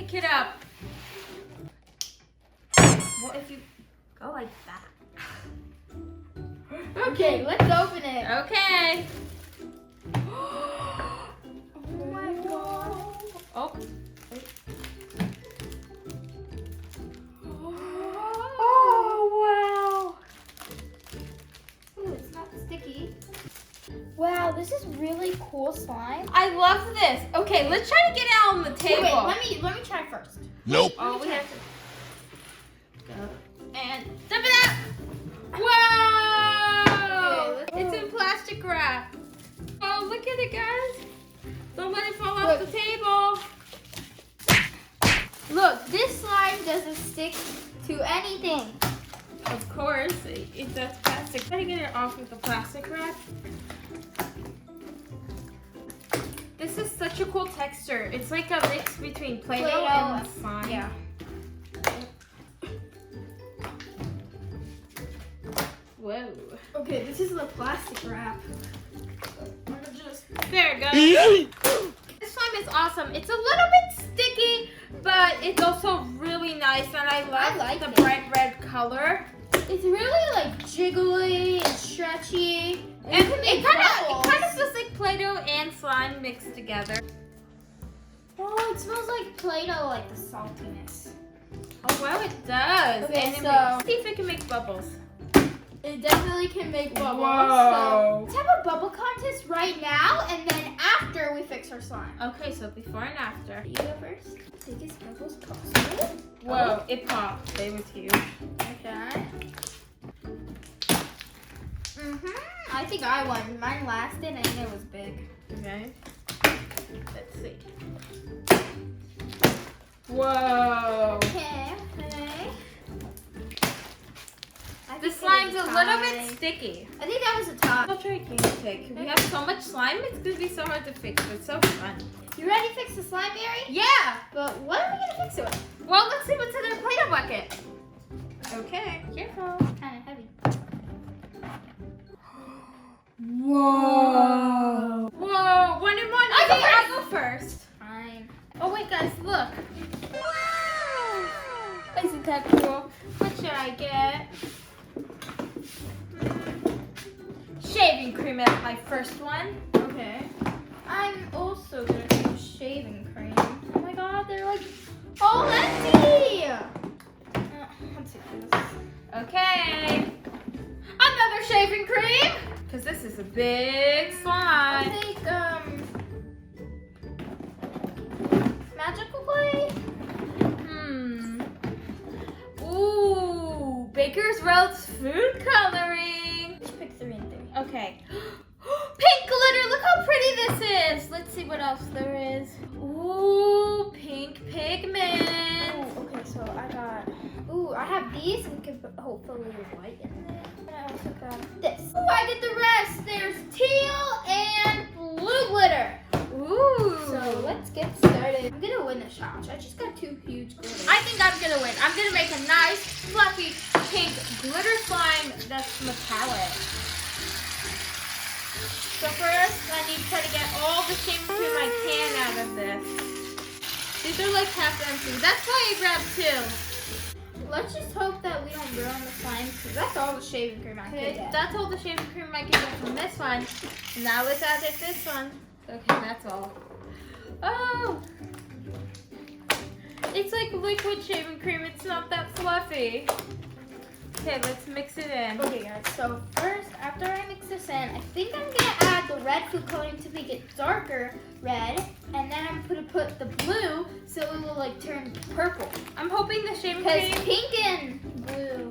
pink it up. What if you go like that? Okay, let's open it. Okay. Oh my god. Oh. Oh, wow. Ooh, it's not sticky. Wow, this is really cool slime. I love this. Okay, let's try to get it out on the table. Wait, let me try first. Nope. Oh, we have to go and dump it out. Whoa! Okay, It's in plastic wrap. Oh, look at it, guys. Don't let it fall off the table. Look, this slime doesn't stick to anything. Of course, that's plastic. Try to get it off with the plastic wrap. This is such a cool texture. It's like a mix between Play-Doh and slime. Yeah. Whoa. Okay, this is the plastic wrap. There it goes. This slime is awesome. It's a little bit sticky, but it's also really nice, and I like the bright red color. It's really like jiggly and stretchy. And it kind of feels like Play-Doh and slime mixed together. Oh, it smells like Play-Doh, like the saltiness. Oh wow, it does. Okay, and so see if it can make bubbles. it definitely can make bubbles. Whoa. So let's have a bubble contest right now, and then after we fix our slime. Okay, so before and after. You go first. Biggest bubbles possible. Whoa, it popped. It was huge. Okay. I think I won. Mine lasted and it was big. Okay. Let's see. Whoa. Okay. The slime's a little bit sticky. I think that was a tie. I'll try a guinea pig. We have so much slime, it's gonna be so hard to fix, but it's so fun. You ready to fix the slime, Mary? Yeah! But what are we gonna fix it with? Well, let's see what's in our Play-Doh bucket. Okay, careful. Kind of heavy. Whoa! Whoa! 1 and 1. Okay, I'll go first. Fine. Oh wait, guys, look. Wow! Isn't that cool? What should I get? Shaving cream as my first one. Okay. I'm also gonna do shaving cream. Oh my god, they're like all empty! Let's see this. Okay. Another shaving cream. Because this is a big I'll slime. take magical clay. Ooh, Baker's World's food coloring. Let's pick 3 and 3. Okay. Pink glitter, look how pretty this is. Let's see what else there is. Ooh, pink pigment. Ooh, okay, so I have these and we can put hopefully white in there. And I also got this. Ooh, I get the rest. There's teal and blue glitter. Ooh. So let's get started. I'm gonna win the challenge. I just got 2 huge glitters. I think I'm gonna win. I'm gonna make a nice, fluffy, pink glitter slime that's metallic. So first, I need to try to get all the shaving cream I can out of this. These are like half empty. That's why I grabbed 2. Let's just hope that we don't ruin the slime because that's all the shaving cream I can Okay, get. that's all the shaving cream I can get from this one. Now let's add it this one. Okay, that's all. Oh! It's like liquid shaving cream. It's not that fluffy. Okay, let's mix it in. Okay guys, so first, after I mix this in, I think I'm gonna add the red food coloring to make it darker red, and then I'm gonna put the blue so it will like turn purple. I'm hoping the shaving Because cream... pink and blue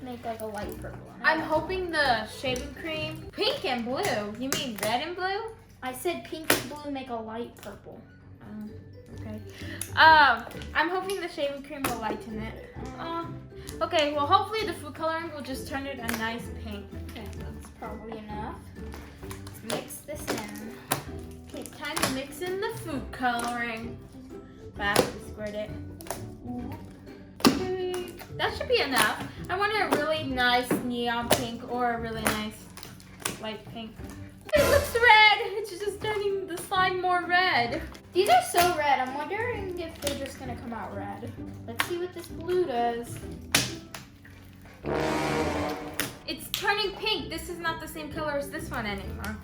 make like a light purple. I'm hoping the shaving cream... Pink and blue? You mean red and blue? I said pink and blue make a light purple. Okay. I'm hoping the shaving cream will lighten it. Okay, well hopefully the food coloring will just turn it a nice pink. Okay, that's probably enough. Let's mix this in. Okay, it's time to mix in the food coloring. Fast, squirt it. Okay, that should be enough. I want a really nice neon pink or a really nice light pink. It looks red. It's just turning the slime more red. These are so red. I'm wondering if they're just gonna come out red. Let's see what this blue does. It's turning pink. This is not the same color as this one anymore.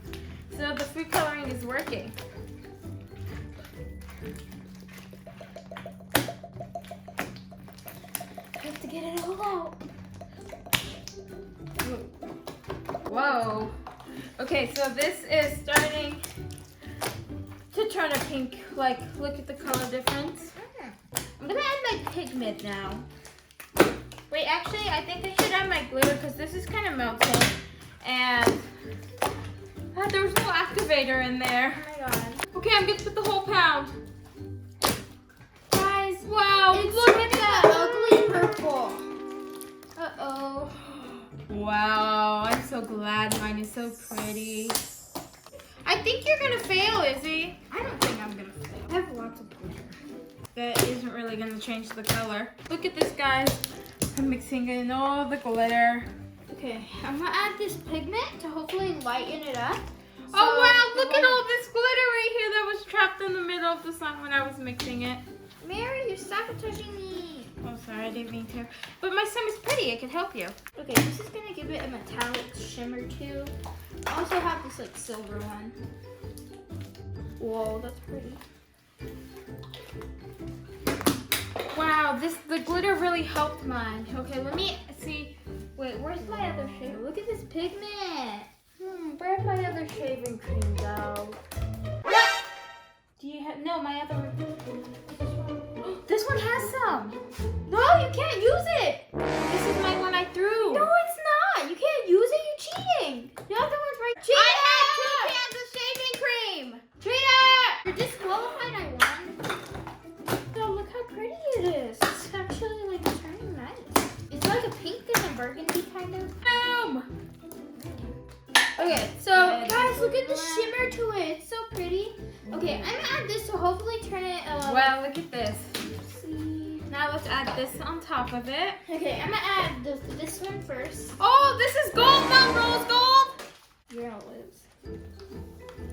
So the food coloring is working. I have to get it all out. Whoa. Okay, so this is starting to turn a pink. Like, look at the color difference. I'm gonna add my pigment now. Wait, actually, I think I should add my glitter because this is kind of melting. And there was no activator in there. Oh my god. Okay, I'm gonna put the whole pound. Guys, Wow, it's look turning that ugly purple. Uh-oh. Wow, I'm so glad mine is so pretty. I think you're gonna fail, Izzy. I don't think I'm gonna fail. I have lots of glitter. That isn't really gonna change the color. Look at this, guys. I'm mixing in all the glitter. Okay, I'm gonna add this pigment to hopefully lighten it up. Oh wow, look at all this glitter right here that was trapped in the middle of the slime when I was mixing it. Mary, you're sabotaging me. Oh, sorry, I didn't mean to. But my slime is pretty, it can help you. Okay, this is gonna give it a metallic shimmer too. I also have this like silver one. Whoa, that's pretty. Wow, the glitter really helped mine. Okay, let me see. Wait, where's my other shade? Look at this pigment. Where'd my other shaving cream go? Do you have, no, my other one. This one has some. No, you can't use it. This is my one I threw. No, it's not. You can't use it. You're cheating. The other one's right. Cheater! I had 2 cans of shaving cream. Cheater! You're disqualified. I won. Oh, look how pretty it is. It's actually like turning nice. It's like a pink and a burgundy kind of. Boom. Okay, so guys, look at the shimmer to it. It's so pretty. Okay, I'm gonna add this to hopefully turn it. Well, look at this. See. Now let's add this on top of it. Okay, I'm gonna add this one first. Oh, this is gold, not rose gold. You're gonna lose.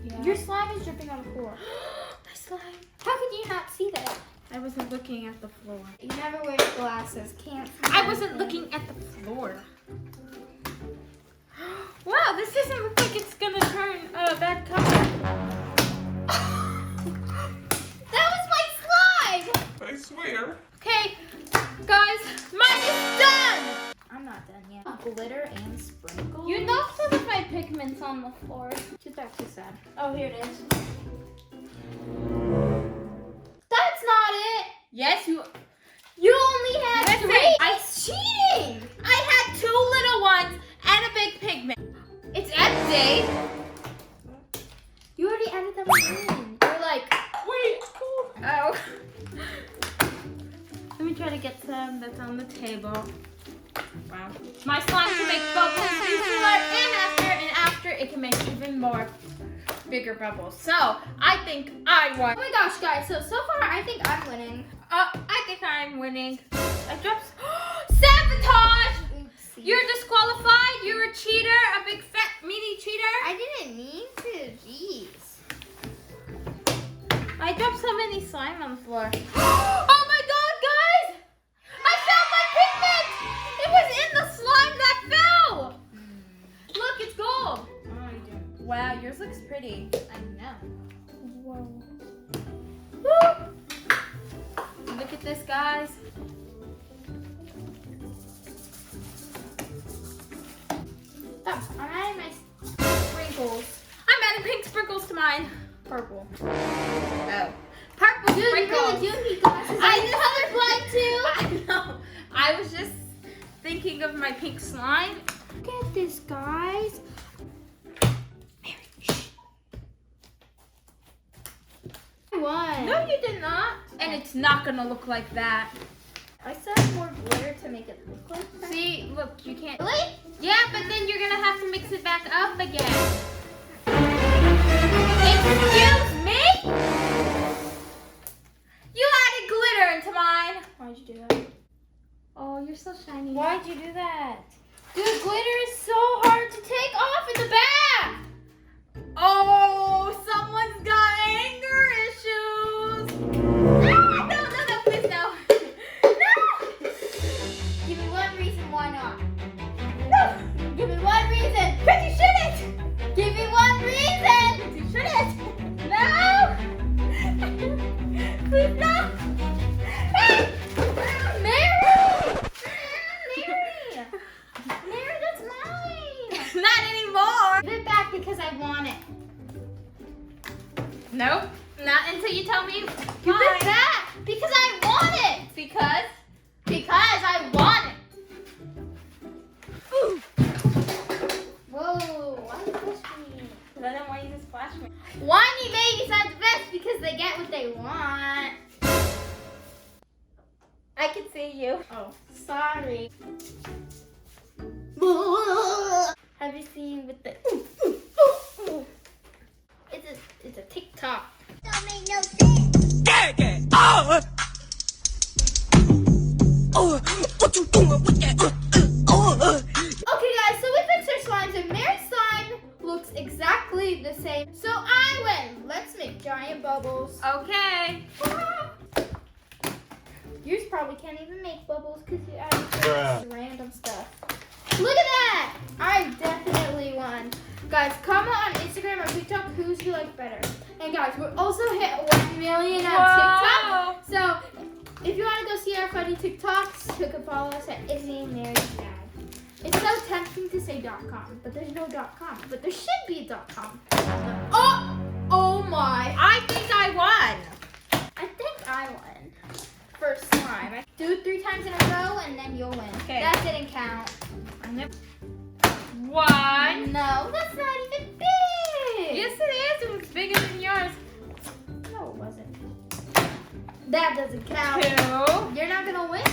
Yeah. Your slime is dripping on the floor. My slime. How could you not see that? I wasn't looking at the floor. You never wear glasses. Can't. See I wasn't anything. looking at the floor. Wow, this doesn't look like it's gonna turn that color. That was my slime! I swear. Okay, guys, mine is done! I'm not done yet. Glitter and sprinkles. You knocked some of my pigments on the floor. Too bad, too sad. Oh, here it is. That's not it! Yes, you only had Listen, 3! I- cheating! I had 2 little ones and a big pigment. It's empty. You already added them in. You're like, Wait. Oh. Let me try to get some that's on the table. Wow. My slime can make bubbles before and after it can make even more bigger bubbles. So I think I won. oh my gosh, guys. So far, I think I'm winning. I think I'm winning. I dropped sabotage. Oopsie. You're disqualified. You're a cheater, a big fat meaty cheater. I didn't mean to. Jeez. I dropped so many slime on the floor. Oh my god, guys! I found my pigment! It was in the slime that fell! Look, it's gold. Wow, yours looks pretty. I know. Whoa. Woo! Look at this, guys. Stop. I'm adding my sprinkles. I'm adding pink sprinkles to mine. Purple. Oh. Purple Dude, you sprinkles. really do need glasses. I colorblind too. I know. I was just thinking of my pink slime. Look at this, guys. Mary, shh. I won. No, you did not. And it's not gonna look like that. I still have more glitter to make it look like that. See, look, you can't. Really? Yeah, but then you're gonna have to mix it back up again. Excuse me? You added glitter into mine. Why'd you do that? Oh, you're so shiny. Why'd you do that? Dude, glitter is so hard to take off in the bath. Oh, someone's got anger issues. Ah, no, please no. No. Give me one reason why not. No. Give me one reason. Because you shouldn't. Give me one reason. You shouldn't. No. Please no. Mary, that's mine. Not anymore. Give it back because I want it. Nope. Not until you tell me. Give it back because I want it. Because? Because I want it. Ooh. Whoa, why you push me? Because I don't want you to splash me. Whiny babies are the best because they get what they want. I can see you. Oh, sorry. Have you seen with the It's a TikTok. Don't make no sense. What you doing with that? Okay guys, so we fixed our slimes and Mary's slime looks exactly the same. So I win. Let's make giant bubbles. Okay. Yours probably can't even make bubbles because you added random stuff. Look at that! I definitely won. Guys, comment on Instagram or TikTok whose you like better. And guys, we're also hit 1 million on TikTok. So if you want to go see our funny TikToks, you can follow us at Izzy and Mary's Dad. It's so tempting to say .com, but there's no .com. But there should be a .com. Oh my! I think I won. I think I won. First slime. Do it 3 times in a row and then you'll win. Okay. That didn't count. One. No, that's not even big. Yes, it is. It was bigger than yours. No, it wasn't. That doesn't count. 2. You're not gonna win.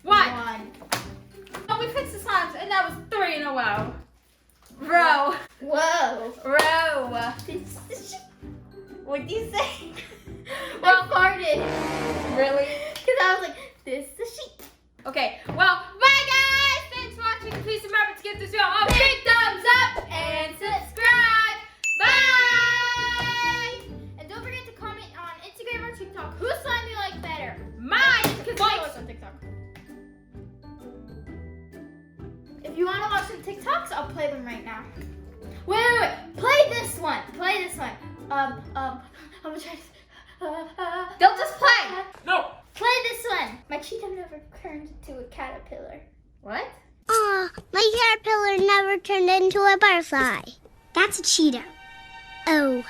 1. Oh, we fixed the slimes, and that was 3 in a row. Row. Whoa. Row. What'd you say? Well, I farted. Really? Because I was like, this is the sheep. Okay, well, bye guys! Thanks for watching. Please remember to give this video a big thumbs up and subscribe. Bye! And don't forget to comment on Instagram or TikTok whose slime you like better. Mine! Because Follow us on TikTok. If you want to watch some TikToks, I'll play them right now. Wait. Play this one. I'm gonna try this. Don't just play. No. Play this one. My cheetah never turned into a caterpillar. What? Aw, my caterpillar never turned into a butterfly. That's a cheetah. Oh.